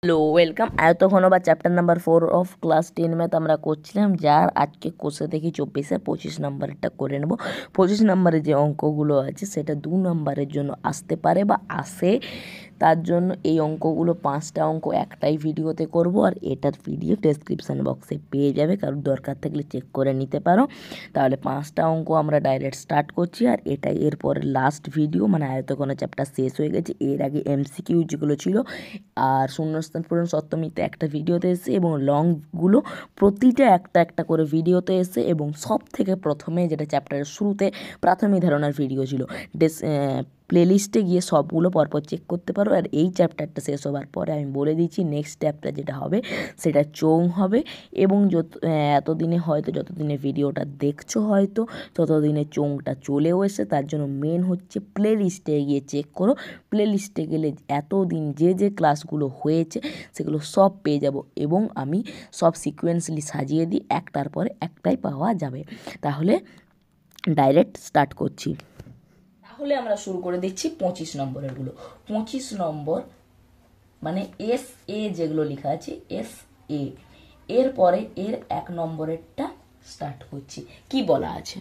Hello welcome আয়তঘন বা chapter number 4 of class 10 math আমরা করছিলাম, যার আজকে কোষে দেখি 24 25 নম্বরেরটা করে নেব। 25 নম্বরে যে অঙ্কগুলো আছে সেটা 2 নম্বরের জন্য আসতে পারে বা আসে, তার জন্য এই অঙ্কগুলো 5টা অঙ্ক একটাই ভিডিওতে করব, আর এটার পিডিএফ ডেসক্রিপশান বক্সে পেয়ে যাবে, কারোর দরকার থাকলে চেক করে নিতে পারো। তাহলে 5টা অঙ্ক আমরা ডাইরেক্ট স্টার্ট করছি, আর এটাই এরপরে লাস্ট ভিডিও, মানে আয়তঘন চ্যাপ্টার শেষ হয়ে গেছে। এর আগে এমসিকিউ যেগুলো ছিল আর শূন্যস্থান পূরণ সপ্তমীতে একটা ভিডিওতে এসে, এবং লংগুলো প্রতিটা একটা একটা করে ভিডিওতে এসে, এবং সব থেকে প্রথমে যেটা চ্যাপ্টারের শুরুতে প্রাথমিক ধারণার ভিডিও ছিল, প্লেলিস্টে গিয়ে সবগুলো পরপর চেক করতে পারো। আর এই চ্যাপ্টারটা শেষ হওয়ার পরে আমি বলে দিচ্ছি নেক্সট চ্যাপ্টার যেটা হবে সেটা চোং হবে, এবং এতদিনে হয়তো যতদিনে ভিডিওটা দেখছো হয়তো ততদিনে চোংটা চলেও এসে, তার জন্য মেন হচ্ছে প্লেলিস্টে গিয়ে চেক করো। প্লেলিস্টে গেলে এতদিন যে যে ক্লাসগুলো হয়েছে সেগুলো সব পেয়ে যাব, এবং আমি সব সিকোয়েন্সলি সাজিয়ে দিই, একটার পরে একটাই পাওয়া যাবে। তাহলে ডাইরেক্ট স্টার্ট করছি। তাহলে আমরা শুরু করে দিচ্ছি 25 নম্বরেরগুলো। 25 নম্বর মানে এস এ যেগুলো লেখা আছে এস এ, এরপরে এর 1 নম্বরেরটা স্টার্ট করছি। কি বলা আছে?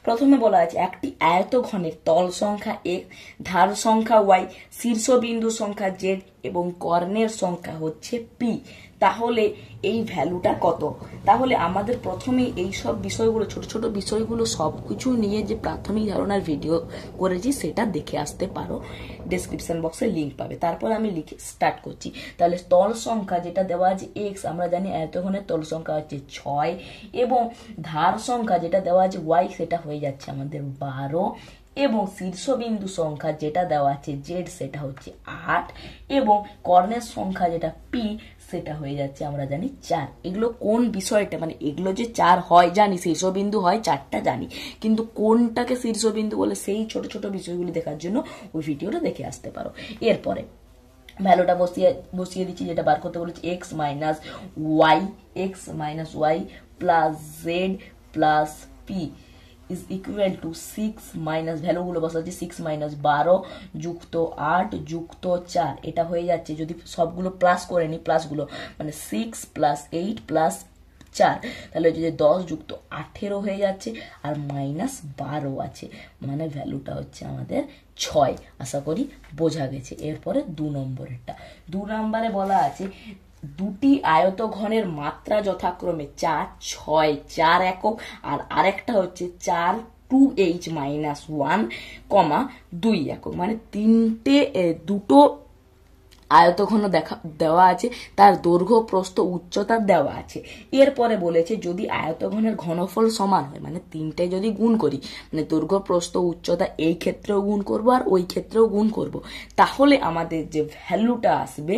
প্রথমে বলা আছে একটি আয়তঘনের তল সংখ্যা x, ধার সংখ্যা y, শীর্ষবিন্দু সংখ্যা z এবং কর্ণের সংখ্যা হচ্ছে p, তাহলে এই ভ্যালুটা কত? তাহলে আমাদের প্রথমেই এই সব বিষয়গুলো, ছোট ছোট বিষয়গুলো সব কিছু নিয়ে যে প্রাথমিক ধারণার ভিডিও করেছি সেটা দেখে আসতে পারো, ডেসক্রিপশন বক্সে লিঙ্ক পাবে। তারপর আমি লিখে স্টার্ট করছি। তাহলে তল সংখ্যা যেটা দেওয়া আছে x, আমরা জানি আয়তঘনের তল সংখ্যা হচ্ছে 6, এবং ধার সংখ্যা যেটা দেওয়া আছে y সেটা হয়ে যাচ্ছে আমাদের 12, এবং শীর্ষবিন্দু সংখ্যা যেটা দেওয়া আছে z সেটা হচ্ছে 8, এবং কর্ণের সংখ্যা যেটা p সেটা হয়ে যাচ্ছে আমরা জানি 4। এগুলো কোন বিষয়টা, মানে এগুলো যে 4 হয় জানি, শীর্ষবিন্দু হয় 4টা জানি, কিন্তু কোনটাকে শীর্ষবিন্দু বলে সেই ছোট ছোট বিষয়গুলি দেখার জন্য ওই ভিডিওটা দেখে আসতে পারো। এরপরে ভ্যালুটা বসিয়ে দিচ্ছি, যেটা বার করতে বলেছি x minus y plus z plus p is equal to 6 minus, ভ্যালুগুলো বসাচ্ছি 6 মাইনাস 12 যুক্ত 8 যুক্ত 4, এটা হয়ে যাচ্ছে যদি সবগুলো প্লাস করে নিই, প্লাসগুলো মানে 6 প্লাস 8 প্লাস 4, তাহলে যে 10 যুক্ত 18 হয়ে যাচ্ছে, আর মাইনাস 12 আছে, মানে ভ্যালুটা হচ্ছে আমাদের 6। আশা করি বোঝা গেছে। এরপরে 2 নম্বরেরটা। 2 নম্বরে বলা আছে দুটি আয়তঘনের মাত্রা যথাক্রমে 4, 6, 4 একক, আর আরেকটা হচ্ছে 4 2h মাইনাস 1, 2 একক, মানে দুটো আয়তঘন দেওয়া আছে, তার দৈর্ঘ্য প্রস্থ উচ্চতা দেওয়া আছে। এরপরে বলেছে যদি আয়তঘনের ঘনফল সমান হয়, মানে তিনটে যদি গুণ করি, মানে দৈর্ঘ্য প্রস্থ উচ্চতা এই ক্ষেত্রেও গুণ করব আর ওই ক্ষেত্রেও গুণ করব, তাহলে আমাদের যে ভ্যালুটা আসবে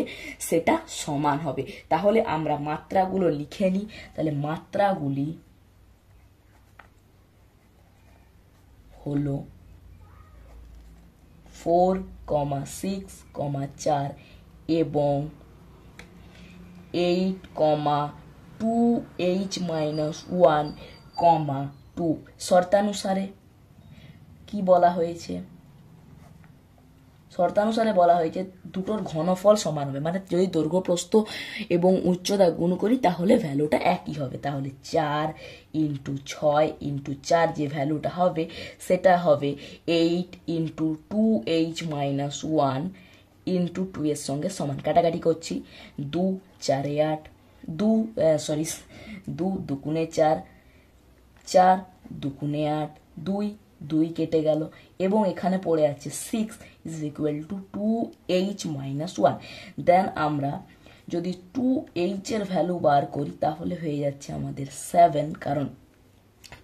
সেটা সমান হবে। তাহলে আমরা মাত্রাগুলো লিখে নিই। তাহলে মাত্রাগুলি হলো 4, 6, 4 এবং 8, 2h মাইনাস 1, 2। শর্তানুসারে কি বলা হয়েছে? শর্তানুসারে বলা হয়েছে দুটোর ঘনফল সমান হবে, মানে যদি দৈর্ঘ্য প্রস্থ এবং উচ্চতা গুণ করি তাহলে ভ্যালুটা একই হবে। তাহলে 4 ইন্টু 6 ইন্টু 4 যে ভ্যালুটা হবে সেটা হবে 8 ইন্টু 2h মাইনাস 1 ইন্টু 2 এর সঙ্গে সমান। কাটাকাটি করছি, 2 4 8, 2 দুগুণে 4, 4 দুগুণে 8, 2 কেটে গেল, এবং এখানে পড়ে আছে 6 is equal two 2h minus 1। দেন আমরা যদি 2h এর ভ্যালু বার করি তাহলে হয়ে যাচ্ছে আমাদের 7, কারণ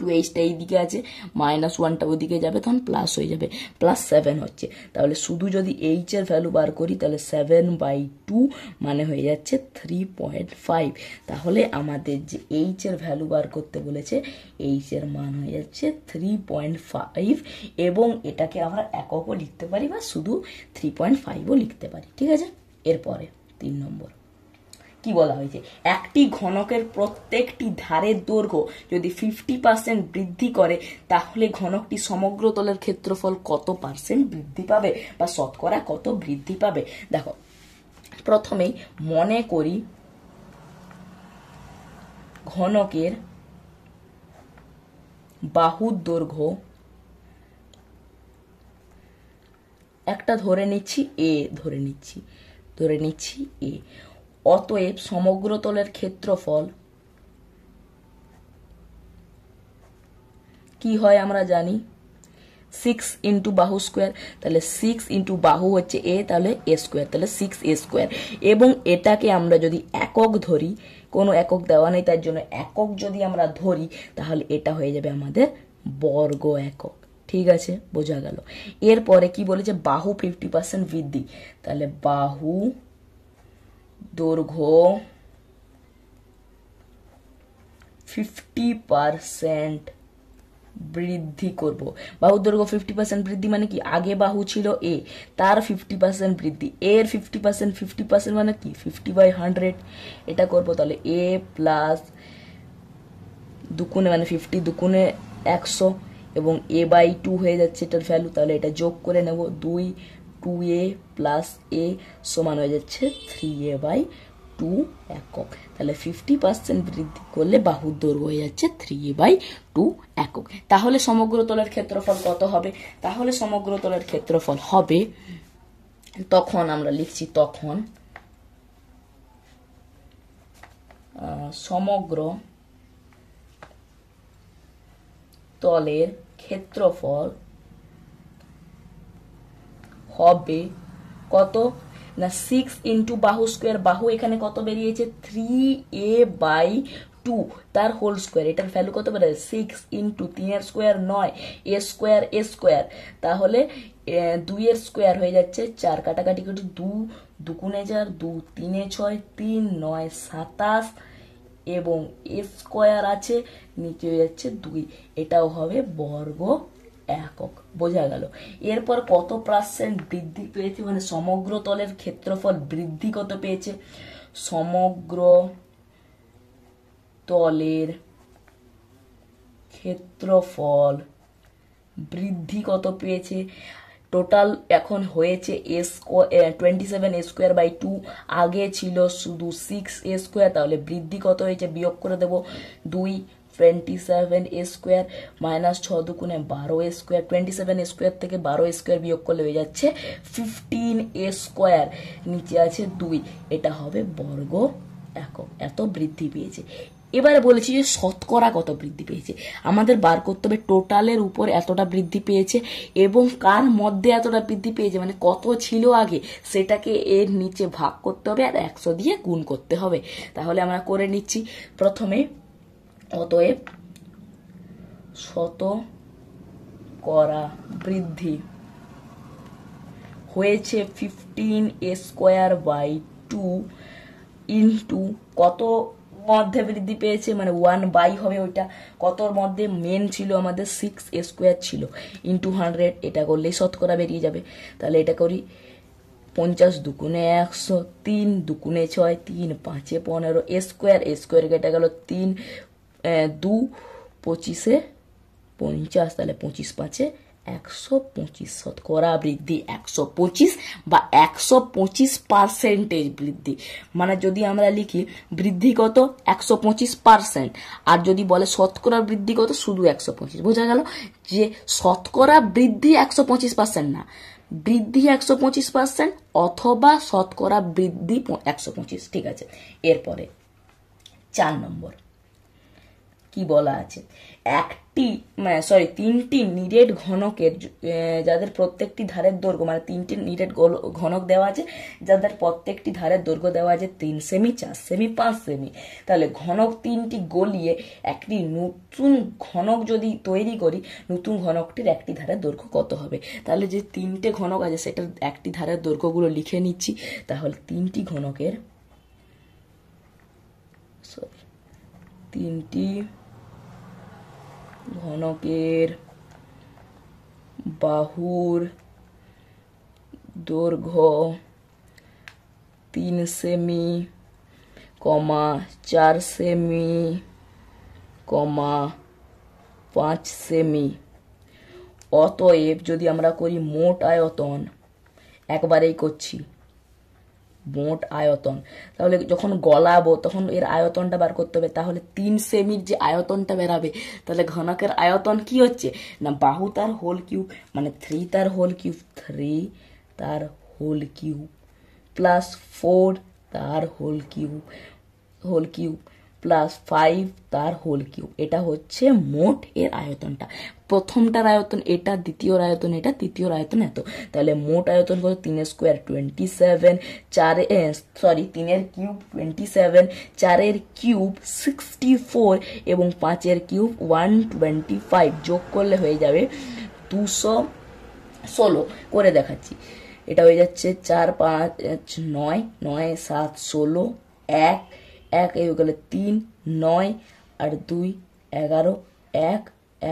2hটা এই দিকে আছে, মাইনাস 1টা ওইদিকে যাবে, তখন প্লাস হয়ে যাবে, প্লাস 7 হচ্ছে। তাহলে শুধু যদি h এর ভ্যালু বার করি তাহলে 7/2 মানে হয়ে যাচ্ছে 3.5। তাহলে আমাদের যে h এর ভ্যালু বার করতে বলেছে, h এর মান হয়ে যাচ্ছে 3.5, এবং এটাকে আমরা এককও লিখতে পারি বা শুধু 3.5ও লিখতে পারি। ঠিক আছে। এরপরে 3 নম্বর কি বলা হয়েছে, একটি ঘনকের প্রত্যেকটি ধারের দৈর্ঘ্য যদি 50% বৃদ্ধি করে তাহলে ঘনকটি সমগ্র তলের ক্ষেত্রফল কত % বৃদ্ধি পাবে, বা শতকরা কত বৃদ্ধি পাবে। দেখো প্রথমেই মনে করি ঘনকের বাহুর দৈর্ঘ্য একটা ধরে নিচ্ছি এ, ধরে নিচ্ছি এ। অতএব সমগ্র তলের ক্ষেত্রফল কি হয় আমরা জানি, 6 ইন্টু বাহু স্কোয়ার, তাহলে 6 ইন্টু বাহু হচ্ছে এ, তাহলে এ স্কোয়ার, তাহলে 6a স্কোয়ার। এবং এটাকে আমরা যদি একক ধরি, কোনো একক দেওয়া নেই তার জন্য একক যদি আমরা ধরি, তাহলে এটা হয়ে যাবে আমাদের বর্গ একক। ঠিক আছে, বোঝা গেল। এরপরে কি বলেছে, বাহু 50% বৃদ্ধি, তাহলে বাহু দৈর্ঘ্য 50% বৃদ্ধি করব। বাহুর দৈর্ঘ্য 50% বৃদ্ধি মানে কি, আগে বাহু ছিল এ, তার 50% বৃদ্ধি, এর 50% মানে কি 50/100, এটা করব। তাহলে এ প্লাস দুগুণে মানে 50 দুগুণে 100 এবং a/2 হয়ে যাচ্ছে এটার ভ্যালু, তাহলে এটা যোগ করে নেব, 2a প্লাস এ সমান হয়ে যাচ্ছে 3a/2 একক। তাহলে 50% বৃদ্ধি করলে বাহুর দৈর্ঘ্য হয়ে যাচ্ছে 3a/2 একক। তাহলে সমগ্র তলের ক্ষেত্রফল কত হবে, তাহলে সমগ্র তলের ক্ষেত্রফল হবে, তখন আমরা লিখছি, তখন সমগ্র তলের ক্ষেত্রফল হবে কত না, 6 ইন্টু বাহু স্কোয়ার, বাহু এখানে কত বেরিয়েছে 3a/2 তার হোল স্কোয়ার, এটার ভ্যালু কত বেরোয় 6 ইন্টু 3 স্কোয়ার 9, এ স্কোয়ার, তাহলে 2 এর স্কোয়ার হয়ে যাচ্ছে 4, কাটাকাটি করি 2 দুগুণে 4, 2 3 6, 3 9 27 এবং এ স্কোয়ার আছে নিচে হয়ে যাচ্ছে 2, এটাও হবে বর্গ একক। বোঝা গেল। এরপর কত পার্সেন্ট বৃদ্ধি পেয়েছে, মানে সমগ্র তলের ক্ষেত্রফল বৃদ্ধি কত পেয়েছে, সমগ্র তলের ক্ষেত্রফল বৃদ্ধি কত পেয়েছে, টোটাল এখন হয়েছে a স্কোয়ার 27a²/2, আগে ছিল শুধু 6a², তাহলে বৃদ্ধি কত হয়েছে বিয়োগ করে দেব, 2 27a² মাইনাস 6 দুগুণে 12a², 27a² থেকে 12a² বিয়োগ করলে হয়ে যাচ্ছে 15a², নিচে আছে 2, এটা হবে বর্গ একক। এত বৃদ্ধি পেয়েছে। এবারে বলেছি যে শতকরা কত বৃদ্ধি পেয়েছে, আমাদের বার করতে হবে টোটালের উপর এতটা বৃদ্ধি পেয়েছে এবং কার মধ্যে এতটা বৃদ্ধি পেয়েছে, মানে কত ছিল আগে সেটাকে এর নিচে ভাগ করতে হবে আর 100 দিয়ে গুণ করতে হবে। তাহলে আমরা করে নিচ্ছি, প্রথমে অতএব শতকরা বৃদ্ধি হয়েছে 15a²/2 ইন্টু কত মধ্যে বৃদ্ধি পেয়েছে, মানে 1/, হবে ওইটা কতর মধ্যে, মেন ছিল আমাদের 6a² ছিল, ইন্টু 100, এটা করলেই শতকরা বেরিয়ে যাবে। তাহলে এটা করি, 50 দুগুণে 100, 3 দুগুণে 6, 3 5 15, a² কেটে গেল, 3 2 25 50, তাহলে 25 5 125, শতকরা বৃদ্ধি 125 বা 125% বৃদ্ধি। মানে যদি আমরা লিখি বৃদ্ধি কত 125%, আর যদি বলে শতকরা বৃদ্ধি কত শুধু 125, বোঝা গেল যে শতকরা বৃদ্ধি 125% না, বৃদ্ধি 125% অথবা শতকরা বৃদ্ধি 125। ঠিক আছে, এরপরে 4 নম্বর কি বলা আছে, তিনটি নিরেট ঘনকের যাদের প্রত্যেকটি ধারের দৈর্ঘ্য, মানে 3টি নিরেট ঘনক দেওয়া আছে যাদের প্রত্যেকটি ধারের দৈর্ঘ্য দেওয়া আছে 3 সেমি, 4 সেমি, 5 সেমি। তাহলে ঘনক 3টি গলিয়ে একটি নতুন ঘনক যদি তৈরি করি, নতুন ঘনকটির একটি ধারের দৈর্ঘ্য কত হবে। তাহলে যে 3টে ঘনক আছে সেটার একটি ধারের দৈর্ঘ্যগুলো লিখে নিচ্ছি। তাহলে 3টি ঘনকের বাহুর দৈর্ঘ্য 3 সেমি, 4 সেমি, 5 সেমি। অতএব যদি আমরা করি মোট আয়তন, একবারেই করছি, মোট আয়তন। তাহলে যখন গলাবো তখন এর আয়তনটা বার করতে হবে, তাহলে 3 সেমির যে আয়তনটা বেরাবে, তাহলে ঘনকের আয়তন কি হচ্ছে না বাহু তার হোল কিউব, মানে 3 তার হোল কিউব, 3 তার হোল কিউব প্লাস 4 তার হোল কিউব প্লাস 5 তার হোল কিউব। এটা হচ্ছে মোট এর আয়তনটা। প্রথমটার আয়তন এটা, দ্বিতীয় আয়তন এটা, তৃতীয় আয়তন এত। তাহলে মোট আয়তন কত, 3 স্কোয়ার 27, 3 কিউব 27, 4 কিউব 64 এবং 5 কিউব 125, যোগ করলে হয়ে যাবে 216। করে দেখাচ্ছি, এটা হয়ে যাচ্ছে 4 5 9, 9 7 16, 1 1 এই গেলে 3 9 আর 2 11, 1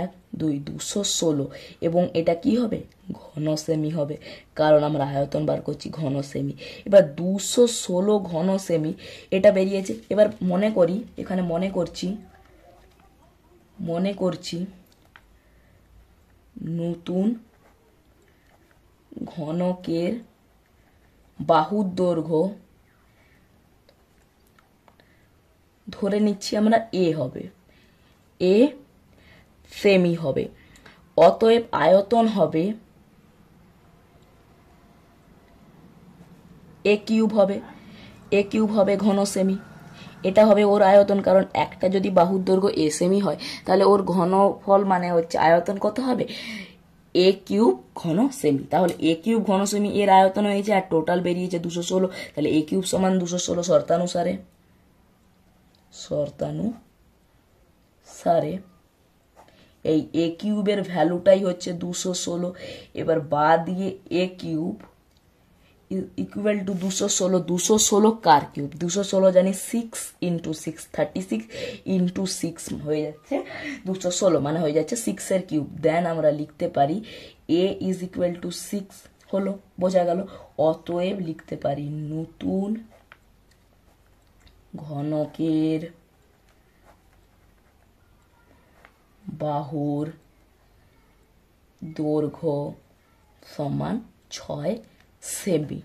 1 2 216। এবং এটা কি হবে, ঘন সেমি হবে, কারণ আমরা আয়তন বার করছি ঘন সেমি। এবার 216 ঘন সেমি এটা বেরিয়েছে। এবার মনে করি, এখানে মনে করছি নতুন ঘনকের বাহুর দৈর্ঘ্য ধরে নিচ্ছি আমরা এ হবে, এ সেমি হবে। অতএব আয়তন হবে এ কিউব হবে ঘন সেমি। এটা হবে ওর আয়তন, কারণ একটা যদি বাহুর দৈর্ঘ্য এ সেমি হয় তাহলে ওর ঘনফল মানে হচ্ছে আয়তন কত হবে, এ কিউব ঘন সেমি। তাহলে এ কিউব ঘন সেমি এর আয়তন হয়েছে, আর টোটাল বেরিয়েছে 216। তাহলে এ কিউব সমান 216 শর্তানুসারে এই এ কিউবের ভ্যালুটাই হচ্ছে 216। এবার বা দিয়ে এ কিউব ইকুয়াল টু 216 কার কিউব, 216 জানি 6 ইন্টু 6 36 ইন্টু 6 হয়ে যাচ্ছে 216, মানে হয়ে যাচ্ছে 6 এর কিউব। দেন আমরা লিখতে পারি এ ইজ ইকুয়াল টু 6 হলো, বোঝা গেল। অতএব লিখতে পারি নতুন ঘনকের বাহুর দৈর্ঘ্য সমান 6 সেমি।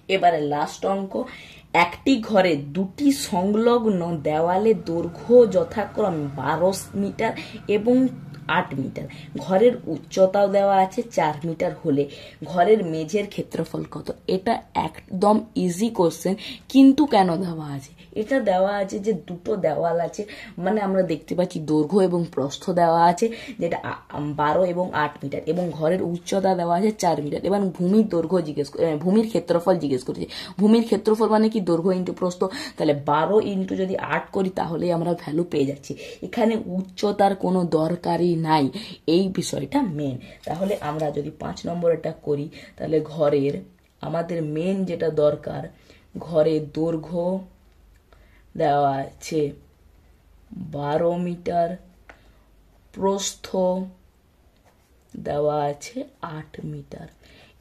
এবারে লাস্ট অঙ্ক, একটি ঘরে দুটি সংলগ্ন দেওয়ালের দৈর্ঘ্য যথাক্রমে 12 মিটার এবং 8 মিটার। ঘরের উচ্চতাও দেওয়া আছে 4 মিটার হলে ঘরের মেঝের ক্ষেত্রফল কত? এটা একদম ইজি কোশ্চেন, কিন্তু কেন দেওয়া আছে? এটা দেওয়া আছে যে দুটো দেওয়াল আছে, মানে আমরা দেখতে পাচ্ছি দৈর্ঘ্য এবং প্রস্থ দেওয়া আছে যেটা 12 এবং 8 মিটার, এবং ঘরের উচ্চতা দেওয়া আছে 4 মিটার। এবং ভূমির দৈর্ঘ্য ভূমির ক্ষেত্রফল জিজ্ঞেস করেছে। ভূমির ক্ষেত্রফল মানে কি, দৈর্ঘ্য ইন্টু প্রস্থ। তাহলে 12 ইন্টু যদি 8 করি তাহলেই আমরা ভ্যালু পেয়ে যাচ্ছি। এখানে উচ্চতার কোনো দরকারই নাই, এই বিষয়টা মেন। তাহলে আমরা যদি 5 নম্বরটা করি, তাহলে ঘরের আমাদের মেন যেটা দরকার, ঘরের দৈর্ঘ্য দেওয়া আছে 12 মিটার, প্রস্থ দেওয়া আছে 8 মিটার।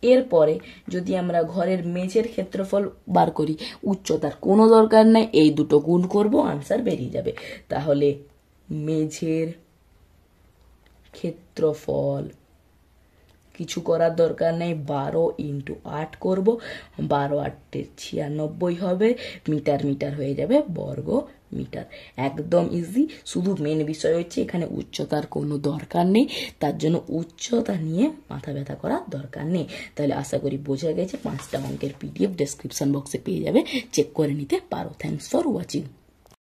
এরপরে যদি আমরা ঘরের মেঝের ক্ষেত্রফল বার করি, উচ্চতার কোনো দরকার নাই, এই দুটো গুণ করব, আনসার বেরিয়ে যাবে। তাহলে মেঝের ক্ষেত্রফল কিছু করার দরকার নেই, 12 ইন্টু 8 করবো, 12 8 96 হবে, মিটার মিটার হয়ে যাবে বর্গ মিটার। একদম ইজি। শুধু মেন বিষয় হচ্ছে এখানে উচ্চতার কোনো দরকার নেই, তার জন্য উচ্চতা নিয়ে মাথা ব্যথা করার দরকার নেই। তাহলে আশা করি বোঝা গেছে। 5টা অঙ্কের PDF ডেসক্রিপশন বক্সে পেয়ে যাবে, চেক করে নিতে পারো। Thanks for watching.